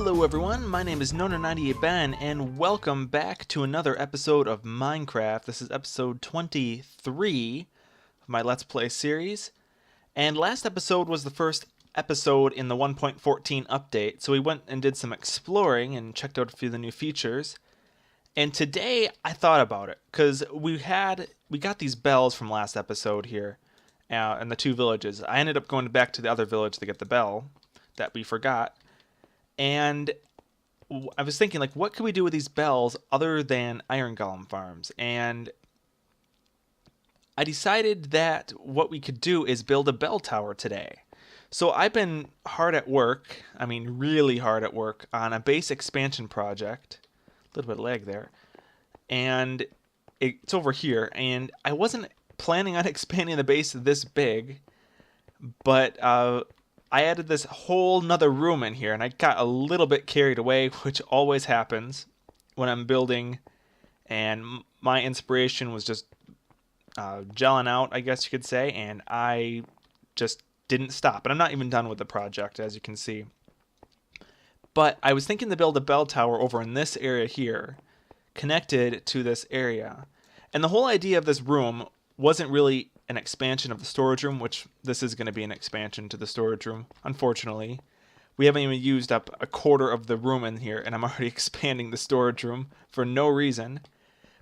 Hello everyone, my name is Nono98Ben, and welcome back to another episode of Minecraft. This is episode 23 of my Let's Play series, and last episode was the first episode in the 1.14 update, so we went and did some exploring and checked out a few of the new features. And today I thought about it, because we got these bells from last episode here, in the two villages. I ended up going back to the other village to get the bell that we forgot. And I was thinking, like, what could we do with these bells other than iron golem farms? And I decided that what we could do is build a bell tower today. So I've been hard at work, I mean really hard at work, on a base expansion project. A little bit of lag there. And it's over here. And I wasn't planning on expanding the base this big, but I added this whole nother room in here, and I got a little bit carried away, which always happens when I'm building, and my inspiration was just gelling out, I guess you could say, and I just didn't stop. And I'm not even done with the project, as you can see. But I was thinking to build a bell tower over in this area here, connected to this area. And the whole idea of this room wasn't really an expansion of the storage room, which this is going to be an expansion to the storage room, unfortunately. We haven't even used up a quarter of the room in here, and I'm already expanding the storage room for no reason.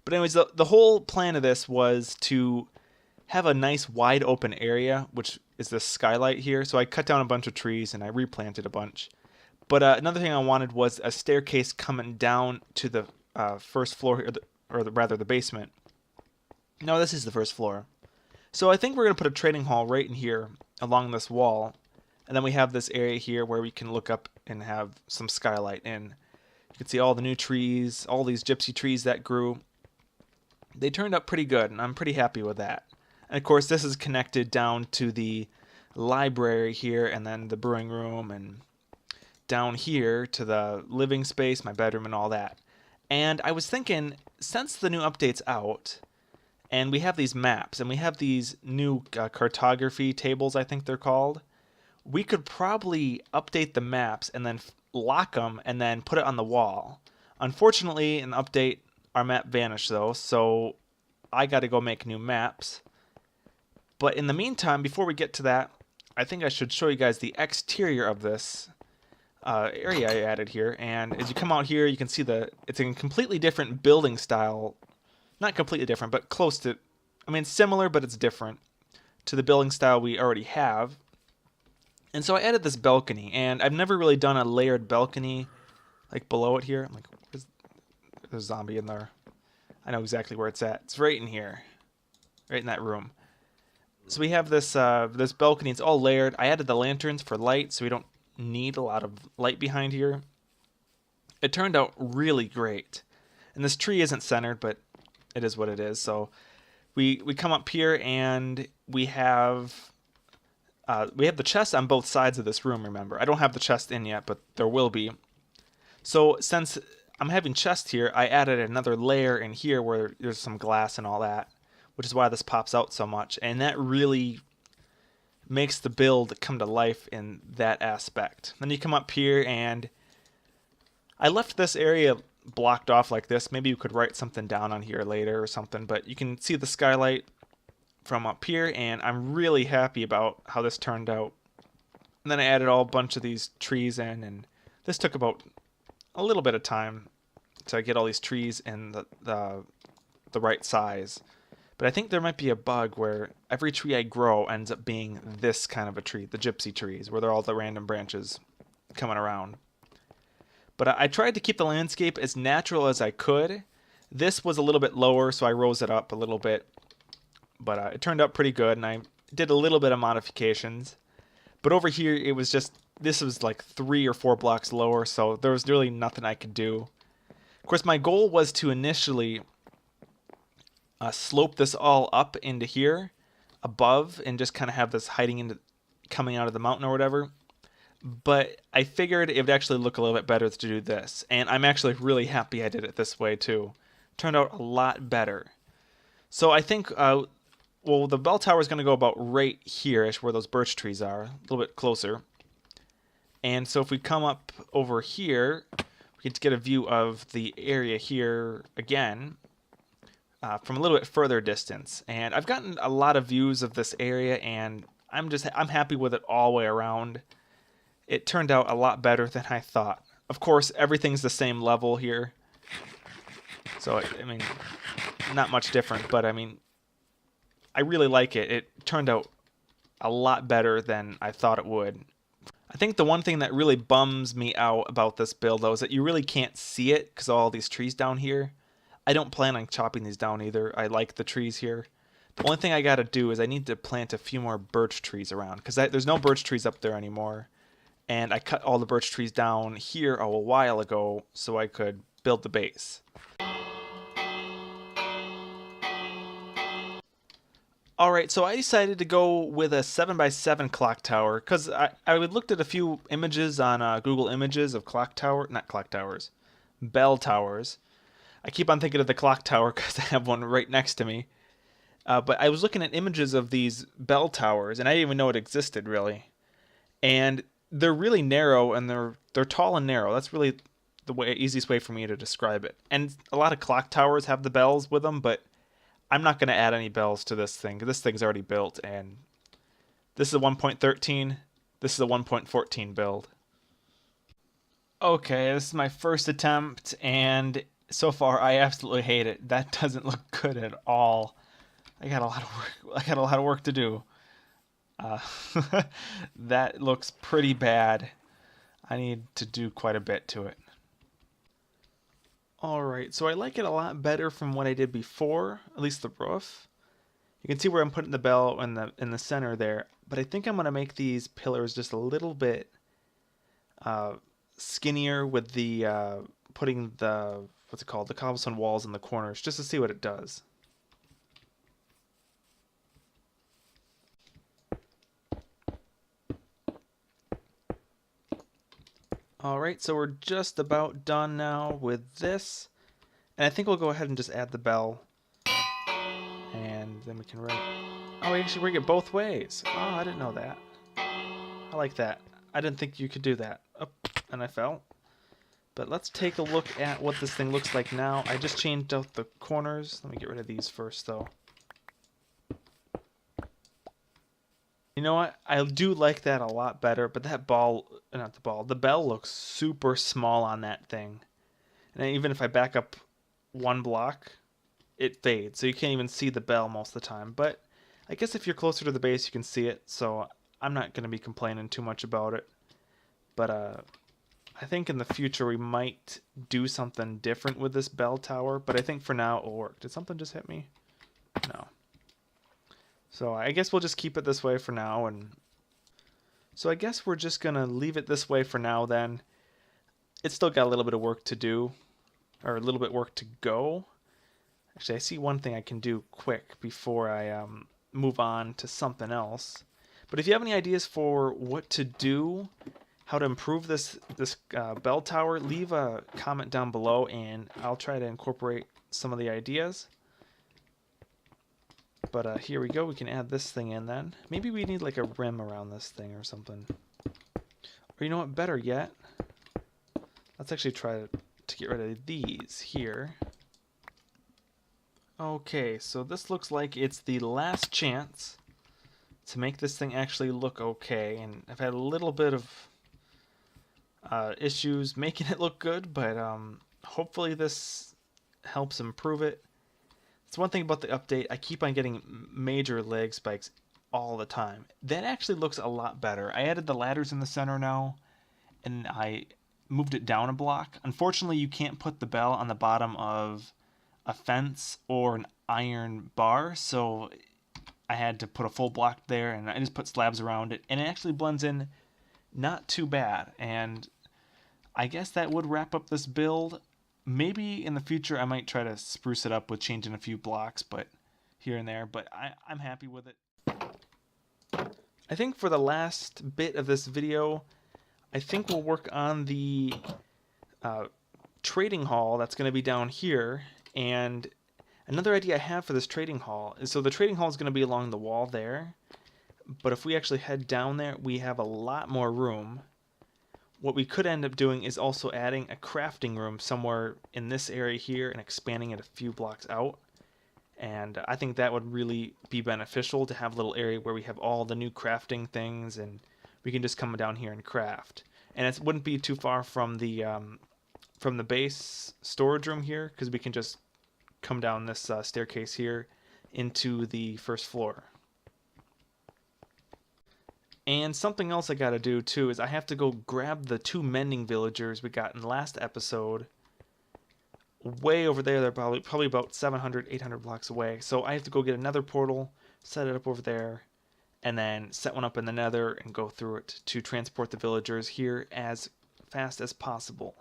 But anyways, the whole plan of this was to have a nice wide open area, which is this skylight here. So I cut down a bunch of trees and I replanted a bunch. But another thing I wanted was a staircase coming down to the first floor here, rather the basement. No, this is the first floor. So I think we're going to put a trading hall right in here along this wall. And then we have this area here where we can look up and have some skylight in. You can see all the new trees, all these gypsy trees that grew. They turned out pretty good, and I'm pretty happy with that. And of course, this is connected down to the library here, and then the brewing room, and down here to the living space, my bedroom, and all that. And I was thinking, since the new update's out, and we have these maps, and we have these new cartography tables, I think they're called, we could probably update the maps and then lock them and then put it on the wall. Unfortunately, in the update, our map vanished though, so I got to go make new maps. But in the meantime, before we get to that, I think I should show you guys the exterior of this area I added here. And as you come out here, you can see it's a completely different building style. Not completely different, but close to, I mean, similar, but it's different to the building style we already have. And so I added this balcony, and I've never really done a layered balcony like below it here. I'm like, there's a zombie in there. I know exactly where it's at. It's right in here, right in that room. So we have this this balcony. It's all layered. I added the lanterns for light, so we don't need a lot of light behind here. It turned out really great. And this tree isn't centered, but it is what it is. So we come up here, and we have the chest on both sides of this room, remember. I don't have the chest in yet, but there will be. So since I'm having chest here, I added another layer in here where there's some glass and all that, which is why this pops out so much. And that really makes the build come to life in that aspect. Then you come up here, and I left this area blocked off like this. Maybe you could write something down on here later or something, but you can see the skylight from up here, and I'm really happy about how this turned out. And then I added a bunch of these trees in, and this took about a little bit of time to get all these trees in the right size. But I think there might be a bug where every tree I grow ends up being this kind of a tree, the gypsy trees, where they're all the random branches coming around. But I tried to keep the landscape as natural as I could. This was a little bit lower, so I rose it up a little bit. But it turned out pretty good, and I did a little bit of modifications. But over here, it was just, this was like 3 or 4 blocks lower, so there was really nothing I could do. Of course, my goal was to initially slope this all up into here, above, and just kind of have this coming out of the mountain or whatever. But I figured it would actually look a little bit better to do this. And I'm actually really happy I did it this way too. Turned out a lot better. So I think, well, the bell tower is going to go about right here-ish where those birch trees are. A little bit closer. And so if we come up over here, we get a view of the area here again from a little bit further distance. And I've gotten a lot of views of this area, and I'm happy with it all the way around. It turned out a lot better than I thought. Of course, everything's the same level here. So, I mean, not much different, but I mean, I really like it. It turned out a lot better than I thought it would. I think the one thing that really bums me out about this build, though, is that you really can't see it because of all these trees down here. I don't plan on chopping these down either. I like the trees here. The only thing I got to do is I need to plant a few more birch trees around because there's no birch trees up there anymore. And I cut all the birch trees down here a while ago so I could build the base. Alright, so I decided to go with a 7x7 clock tower because I looked at a few images on Google Images of bell towers. I keep on thinking of the clock tower because I have one right next to me. But I was looking at images of these bell towers, and I didn't even know it existed, really. And they're really narrow, and they're tall and narrow. That's really the easiest way for me to describe it. And a lot of clock towers have the bells with them, but I'm not going to add any bells to this thing. This thing's already built, and this is a 1.13. This is a 1.14 build. Okay, this is my first attempt, and so far I absolutely hate it. That doesn't look good at all. I got a lot of work to do. That looks pretty bad. I need to do quite a bit to it. Alright, so I like it a lot better from what I did before, at least the roof. You can see where I'm putting the bell in the center there, but I think I'm going to make these pillars just a little bit skinnier with the putting the, what's it called, the cobblestone walls in the corners, just to see what it does. Alright, so we're just about done now with this. And I think we'll go ahead and just add the bell. And then we can write... Oh, we actually ring it both ways. Oh, I didn't know that. I like that. I didn't think you could do that. Oh, and I fell. But let's take a look at what this thing looks like now. I just changed out the corners. Let me get rid of these first, though. You know what? I do like that a lot better, but that the bell looks super small on that thing. And even if I back up one block, it fades, so you can't even see the bell most of the time. But I guess if you're closer to the base, you can see it, so I'm not going to be complaining too much about it. But I think in the future we might do something different with this bell tower, but I think for now it will work. Did something just hit me? No. So I guess we'll just keep it this way for now, and so I guess we're just gonna leave it this way for now then. It's still got a little bit of work to do, or a little bit of work to go. Actually, I see one thing I can do quick before I move on to something else. But if you have any ideas for what to do, how to improve this bell tower, leave a comment down below, and I'll try to incorporate some of the ideas. But here we go. We can add this thing in then. Maybe we need like a rim around this thing or something. Or you know what? Better yet, let's actually try to get rid of these here. Okay, so this looks like it's the last chance to make this thing actually look okay. And I've had a little bit of issues making it look good, but hopefully this helps improve it. It's one thing about the update, I keep on getting major lag spikes all the time. That actually looks a lot better. I added the ladders in the center now, and I moved it down a block. Unfortunately, you can't put the bell on the bottom of a fence or an iron bar, so I had to put a full block there, and I just put slabs around it, and it actually blends in not too bad. And I guess that would wrap up this build. Maybe in the future I might try to spruce it up with changing a few blocks, but here and there, but I'm happy with it. I think for the last bit of this video, I think we'll work on the trading hall that's going to be down here. And another idea I have for this trading hall is, so the trading hall is going to be along the wall there, but if we actually head down there, we have a lot more room. what we could end up doing is also adding a crafting room somewhere in this area here and expanding it a few blocks out. And I think that would really be beneficial to have a little area where we have all the new crafting things and we can just come down here and craft. And it wouldn't be too far from the base storage room here, because we can just come down this staircase here into the first floor. And something else I gotta do too is I have to go grab the 2 mending villagers we got in the last episode. Way over there, they're probably about 700, 800 blocks away. So I have to go get another portal, set it up over there, and then set one up in the nether and go through it to transport the villagers here as fast as possible.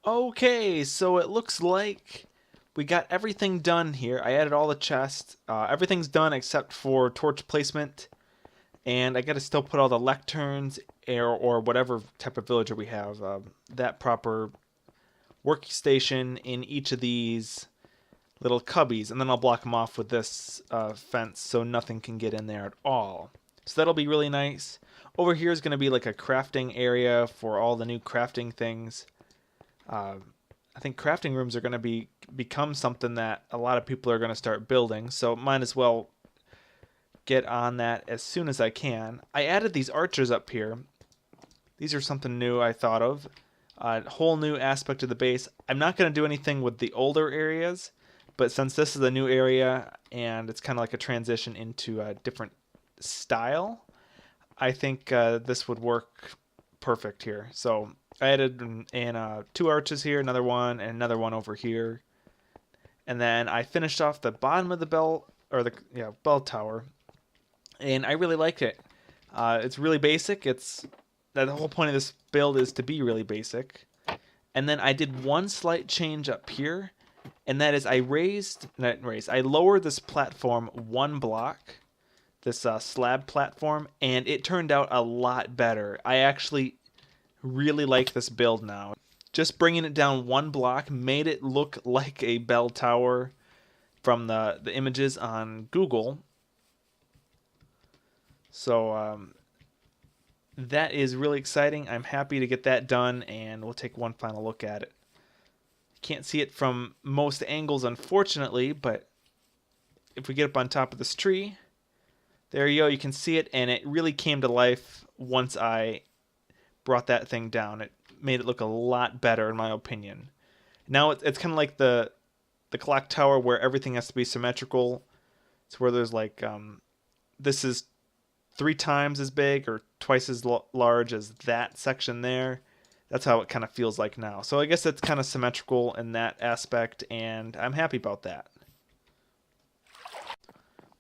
Okay, so it looks like we got everything done here. I added all the chests. Everything's done except for torch placement. And I gotta still put all the lecterns or whatever type of villager we have, that proper workstation in each of these little cubbies. And then I'll block them off with this fence so nothing can get in there at all. So that'll be really nice. Over here is going to be like a crafting area for all the new crafting things. I think crafting rooms are going to become something that a lot of people are going to start building, so might as well get on that as soon as I can. I added these archers up here. These are something new I thought of. A whole new aspect of the base. I'm not going to do anything with the older areas, but since this is a new area and it's kind of like a transition into a different style, I think this would work perfect here. So I added in 2 arches here, another one, and another one over here. And then I finished off the bottom of the bell, or the bell tower, and I really liked it. It's really basic. The whole point of this build is to be really basic. And then I did one slight change up here, and that is I lowered this platform 1 block, this slab platform, and it turned out a lot better. I actually really like this build now. Just bringing it down 1 block made it look like a bell tower from the images on Google. So that is really exciting. I'm happy to get that done, and we'll take one final look at it. Can't see it from most angles, unfortunately, but if we get up on top of this tree, there you go, you can see it, and it really came to life once I brought that thing down. It made it look a lot better, in my opinion. Now it's kind of like the clock tower where everything has to be symmetrical. It's where there's like this is 3 times as big or twice as large as that section there. That's how it kind of feels like now. So I guess it's kind of symmetrical in that aspect, and I'm happy about that.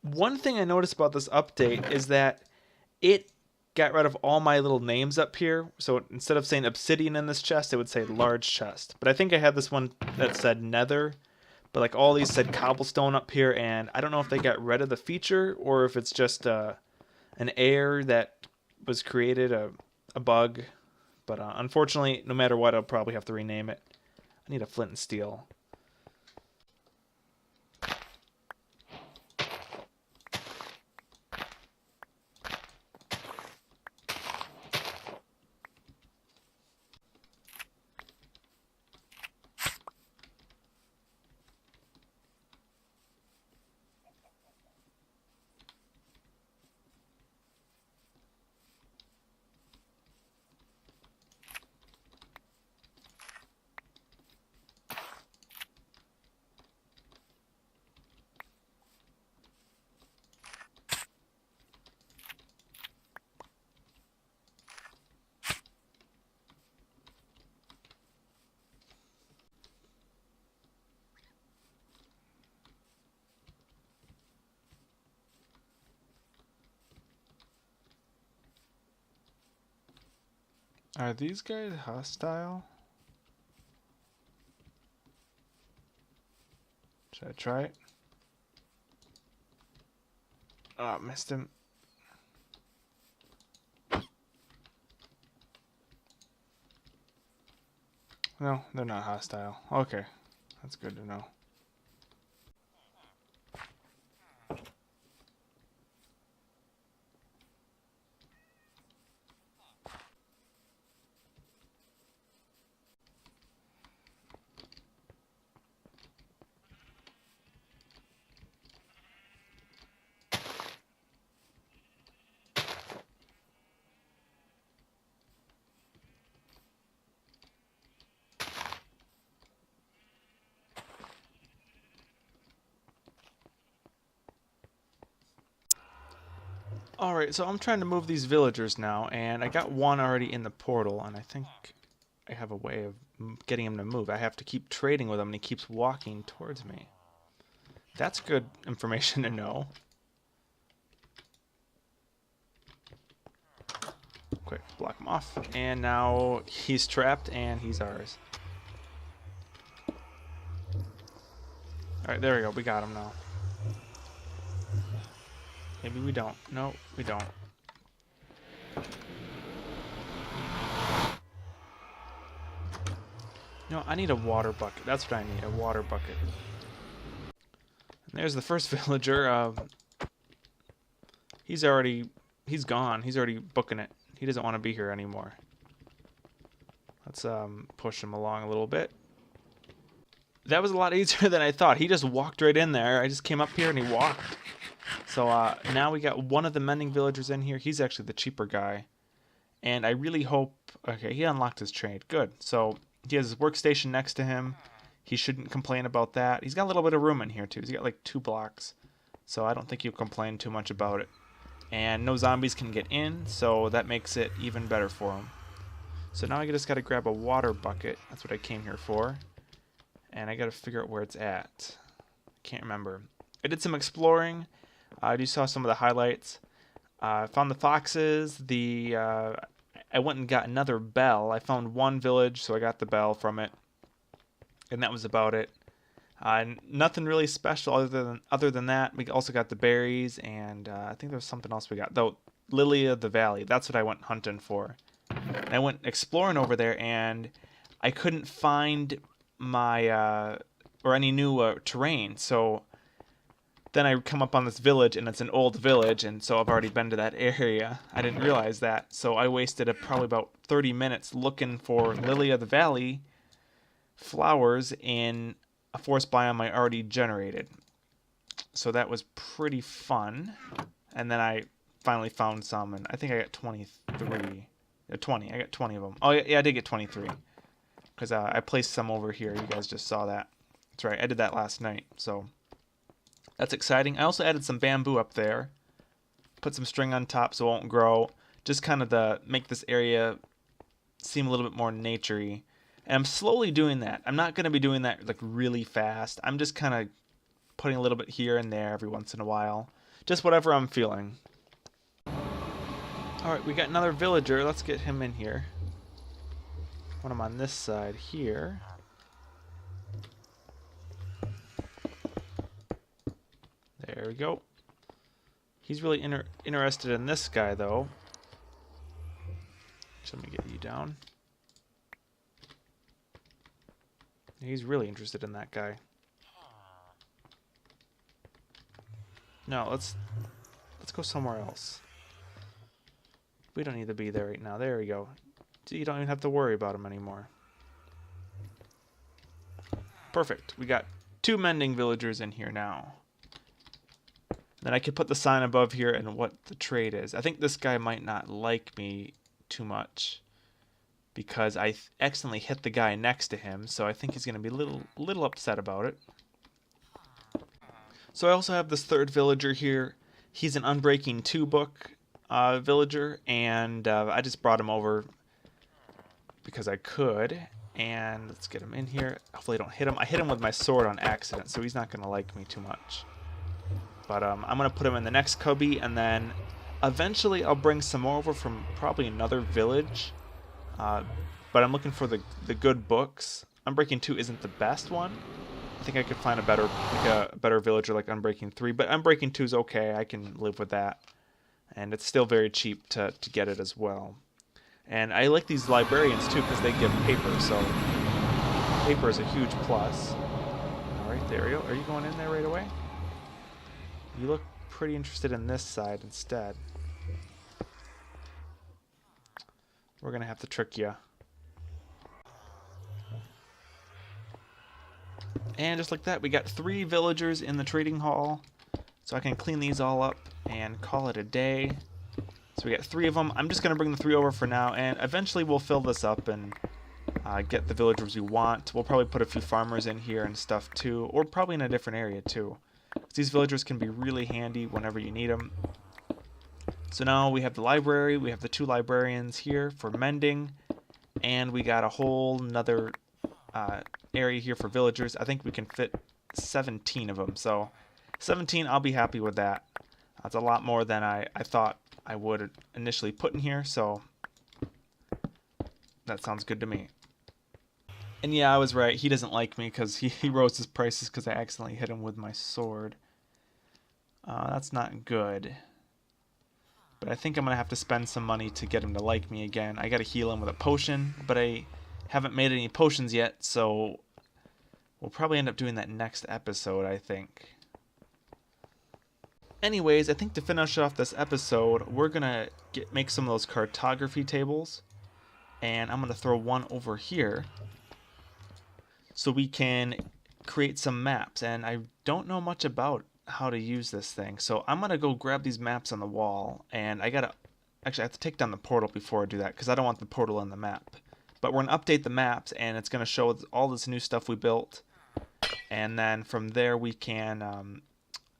One thing I noticed about this update is that it got rid of all my little names up here. So instead of saying obsidian in this chest, it would say large chest. But I think I had this one that said nether, But like all these said cobblestone up here, and I don't know if they got rid of the feature or if it's just an error that was created, a bug. But unfortunately, no matter what, I'll probably have to rename it. I need a flint and steel. Are these guys hostile? Should I try it? Oh, missed him. No, they're not hostile. Okay, that's good to know. Alright, so I'm trying to move these villagers now, and I got one already in the portal, and I think I have a way of getting him to move. I have to keep trading with him, and he keeps walking towards me. That's good information to know. Quick, block him off. And now he's trapped, and he's ours. Alright, there we go. We got him now. Maybe we don't. No, we don't. No, I need a water bucket. That's what I need, a water bucket. And there's the first villager. He's gone. He's already booking it. He doesn't want to be here anymore. Let's push him along a little bit. That was a lot easier than I thought. He just walked right in there. I just came up here and he walked. So now we got one of the mending villagers in here. He's actually the cheaper guy. And I really hope... Okay, he unlocked his trade. Good. So he has his workstation next to him. He shouldn't complain about that. He's got a little bit of room in here, too. He's got like 2 blocks. So I don't think he'll complain too much about it. And no zombies can get in, so that makes it even better for him. So now I just got to grab a water bucket. That's what I came here for. And I got to figure out where it's at. Can't remember. I did some exploring. I just saw some of the highlights. I found the foxes. I went and got another bell. I found one village, so I got the bell from it. And that was about it. Nothing really special other than that. We also got the berries, and I think there was something else we got. Though, Lily of the Valley. That's what I went hunting for. And I went exploring over there, and I couldn't find my or any new terrain. So then I come up on this village, and it's an old village, and so I've already been to that area. I didn't realize that, so I wasted probably about 30 minutes looking for Lily of the Valley flowers in a forest biome I already generated. So that was pretty fun. And then I finally found some, and I think I got 23. 20. I got 20 of them. Oh, yeah, I did get 23. Because I placed some over here. You guys just saw that. That's right, I did that last night. So that's exciting. I also added some bamboo up there. Put some string on top so it won't grow. Just kind of to make this area seem a little bit more nature-y. And I'm slowly doing that. I'm not going to be doing that like really fast. I'm just kind of putting a little bit here and there every once in a while. Just whatever I'm feeling. Alright, we got another villager. Let's get him in here. Put him on this side here. There we go. He's really interested in this guy, though. So let me get you down. He's really interested in that guy. No, let's go somewhere else. We don't need to be there right now. There we go. So you don't even have to worry about him anymore. Perfect. We got 2 mending villagers in here now. Then I could put the sign above here and what the trade is. I think this guy might not like me too much because I accidentally hit the guy next to him, so I think he's going to be a little upset about it. So I also have this 3rd villager here. He's an Unbreaking 2 book villager, and I just brought him over because I could. And let's get him in here. Hopefully I don't hit him. I hit him with my sword on accident, so he's not going to like me too much. But I'm going to put him in the next cubby, and then eventually I'll bring some more over from probably another village. But I'm looking for the good books. Unbreaking 2 isn't the best one. I think I could find a better villager like Unbreaking 3, but Unbreaking 2 is okay. I can live with that. And it's still very cheap to get it as well. And I like these librarians too because they give paper, so paper is a huge plus. Alright, there you go. Are you going in there right away? You look pretty interested in this side instead. We're going to have to trick you. And just like that, we got 3 villagers in the trading hall. So I can clean these all up and call it a day. So we got 3 of them. I'm just going to bring the 3 over for now, and eventually we'll fill this up and get the villagers we want. We'll probably put a few farmers in here and stuff too, or probably in a different area too. These villagers can be really handy whenever you need them. So now we have the library, we have the 2 librarians here for mending, and we got a whole nother area here for villagers. I think we can fit 17 of them, so 17, I'll be happy with that. That's a lot more than I thought I would initially put in here, so that sounds good to me. And yeah, I was right. He doesn't like me because he rose his prices because I accidentally hit him with my sword. That's not good. But I think I'm going to have to spend some money to get him to like me again. I got to heal him with a potion, but I haven't made any potions yet, so we'll probably end up doing that next episode, I think. Anyways, I think to finish off this episode, we're going to make some of those cartography tables. And I'm going to throw one over here so we can create some maps. And I don't know much about how to use this thing. So I'm going to go grab these maps on the wall. And I have to take down the portal before I do that because I don't want the portal in the map. But we're going to update the maps, and it's going to show all this new stuff we built. And then from there we can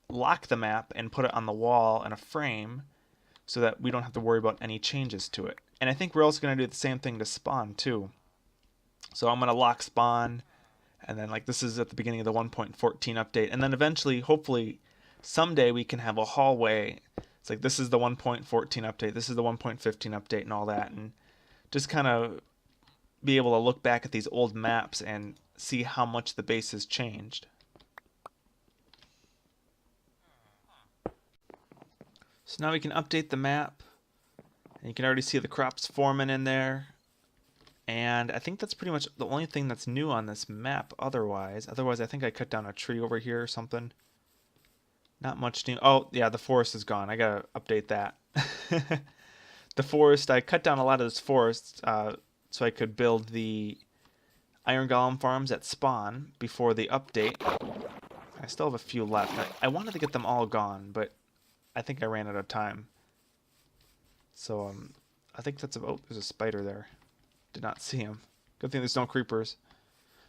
lock the map and put it on the wall in a frame so that we don't have to worry about any changes to it. And I think we're also going to do the same thing to spawn too. So I'm going to lock spawn, and then like this is at the beginning of the 1.14 update, and then eventually, hopefully, someday we can have a hallway. It's like this is the 1.14 update, this is the 1.15 update and all that, and just kind of be able to look back at these old maps and see how much the base has changed. So now we can update the map, and you can already see the crops forming in there. And I think that's pretty much the only thing that's new on this map otherwise. Otherwise, I think I cut down a tree over here or something. Not much new. Oh, yeah, the forest is gone. I gotta update that. The forest, I cut down a lot of this forest so I could build the iron golem farms at spawn before the update. I still have a few left. I wanted to get them all gone, but I think I ran out of time. So I think that's about... Oh, there's a spider there. Did not see him. Good thing there's no creepers.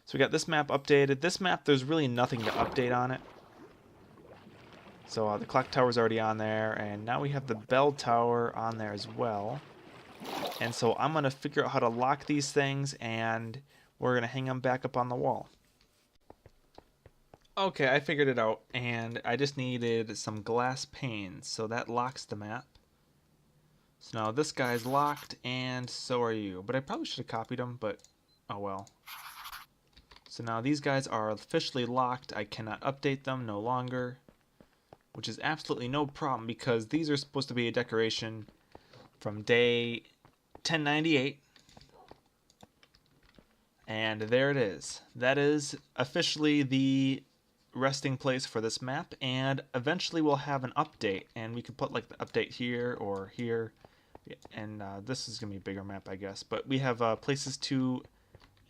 So we got this map updated. This map, there's really nothing to update on it. So the clock tower's already on there, and now we have the bell tower on there as well. And so I'm going to figure out how to lock these things, and we're going to hang them back up on the wall. Okay, I figured it out, and I just needed some glass panes, so that locks the map. So now this guy's locked, and so are you. But I probably should have copied them, but oh well. So now these guys are officially locked. I cannot update them no longer. which is absolutely no problem because these are supposed to be a decoration from day 1098. And there it is. That is officially the resting place for this map, and eventually we'll have an update, and we could put like the update here or here, and this is gonna be a bigger map, I guess, but we have places to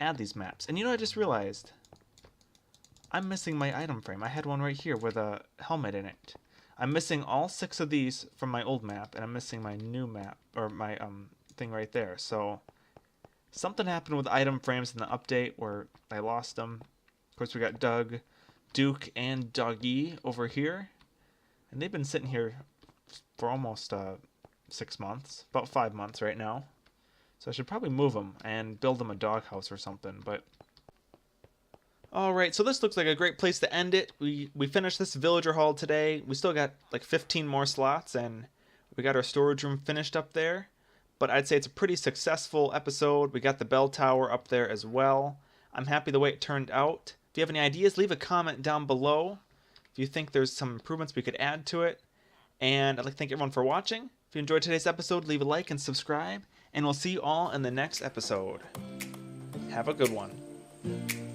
add these maps. And you know, I just realized I'm missing my item frame. I had one right here with a helmet in it. I'm missing all 6 of these from my old map, and I'm missing my new map, or my thing right there. So something happened with item frames in the update where I lost them. Of course, we got Doug, Duke, and Doggy over here, and they've been sitting here for almost 6 months, about 5 months right now. So I should probably move them and build them a doghouse or something. But alright, so this looks like a great place to end it. We finished this villager hall today. We still got like 15 more slots, and we got our storage room finished up there. But I'd say it's a pretty successful episode. We got the bell tower up there as well. I'm happy the way it turned out. If you have any ideas, leave a comment down below if you think there's some improvements we could add to it. And I'd like to thank everyone for watching. If you enjoyed today's episode, leave a like and subscribe. And we'll see you all in the next episode. Have a good one.